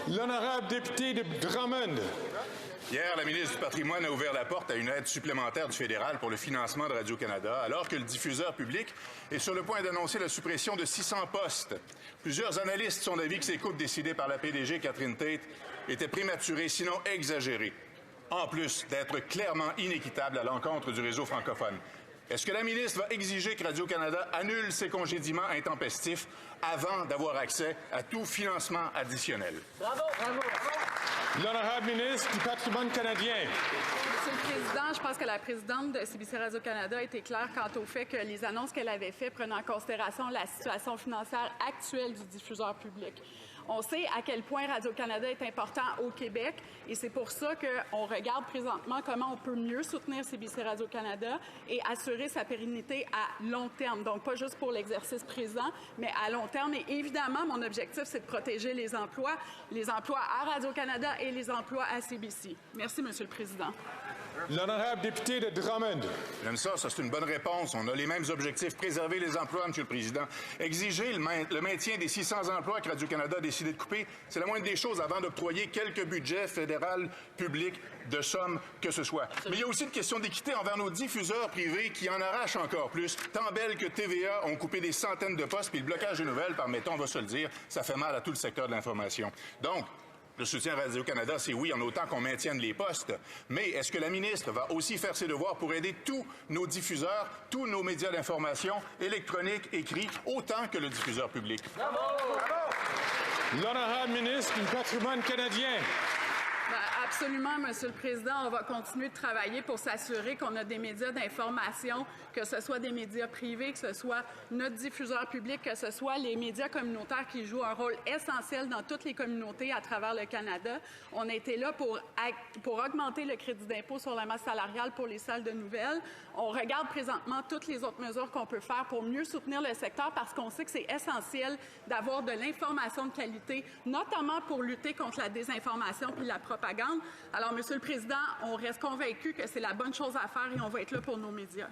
L'honorable député de Drummond. Hier, la ministre du Patrimoine a ouvert la porte à une aide supplémentaire du fédéral pour le financement de Radio-Canada, alors que le diffuseur public est sur le point d'annoncer la suppression de 600 postes. Plusieurs analystes sont d'avis que ces coupes décidées par la PDG Catherine Tate étaient prématurées, sinon exagérées, en plus d'être clairement inéquitables à l'encontre du réseau francophone. Est-ce que la ministre va exiger que Radio-Canada annule ses congédiements intempestifs avant d'avoir accès à tout financement additionnel? Bravo! Bravo! L'honorable ministre du Patrimoine canadien. Monsieur le Président, je pense que la présidente de CBC Radio-Canada a été claire quant au fait que les annonces qu'elle avait faites prenaient en considération la situation financière actuelle du diffuseur public. On sait à quel point Radio-Canada est important au Québec et c'est pour ça qu'on regarde présentement comment on peut mieux soutenir CBC Radio-Canada et assurer sa pérennité à long terme. Donc, pas juste pour l'exercice présent, mais à long terme. Et évidemment, mon objectif, c'est de protéger les emplois à Radio-Canada et les emplois à CBC. Merci, Monsieur le Président. L'honorable député de Drummond. J'aime ça, c'est une bonne réponse. On a les mêmes objectifs. Préserver les emplois, Monsieur le Président. Exiger le maintien des 600 emplois que Radio-Canada a décidé de couper, c'est la moindre des choses avant d'octroyer quelques budgets fédéral, public, de sommes que ce soit. Mais il y a aussi une question d'équité envers nos diffuseurs privés qui en arrachent encore plus. Tant Bell que TVA ont coupé des centaines de postes, puis le blocage des nouvelles, permettons, on va se le dire, ça fait mal à tout le secteur de l'information. Donc, le soutien à Radio-Canada, c'est oui, en autant qu'on maintienne les postes. Mais est-ce que la ministre va aussi faire ses devoirs pour aider tous nos diffuseurs, tous nos médias d'information, électroniques, écrits, autant que le diffuseur public? Bravo! Bravo! L'honorable ministre du Patrimoine canadien. Absolument, Monsieur le Président. On va continuer de travailler pour s'assurer qu'on a des médias d'information, que ce soit des médias privés, que ce soit notre diffuseur public, que ce soit les médias communautaires qui jouent un rôle essentiel dans toutes les communautés à travers le Canada. On a été là pour augmenter le crédit d'impôt sur la masse salariale pour les salles de nouvelles. On regarde présentement toutes les autres mesures qu'on peut faire pour mieux soutenir le secteur parce qu'on sait que c'est essentiel d'avoir de l'information de qualité, notamment pour lutter contre la désinformation puis la propagande. Alors, Monsieur le Président, on reste convaincu que c'est la bonne chose à faire et on va être là pour nos médias.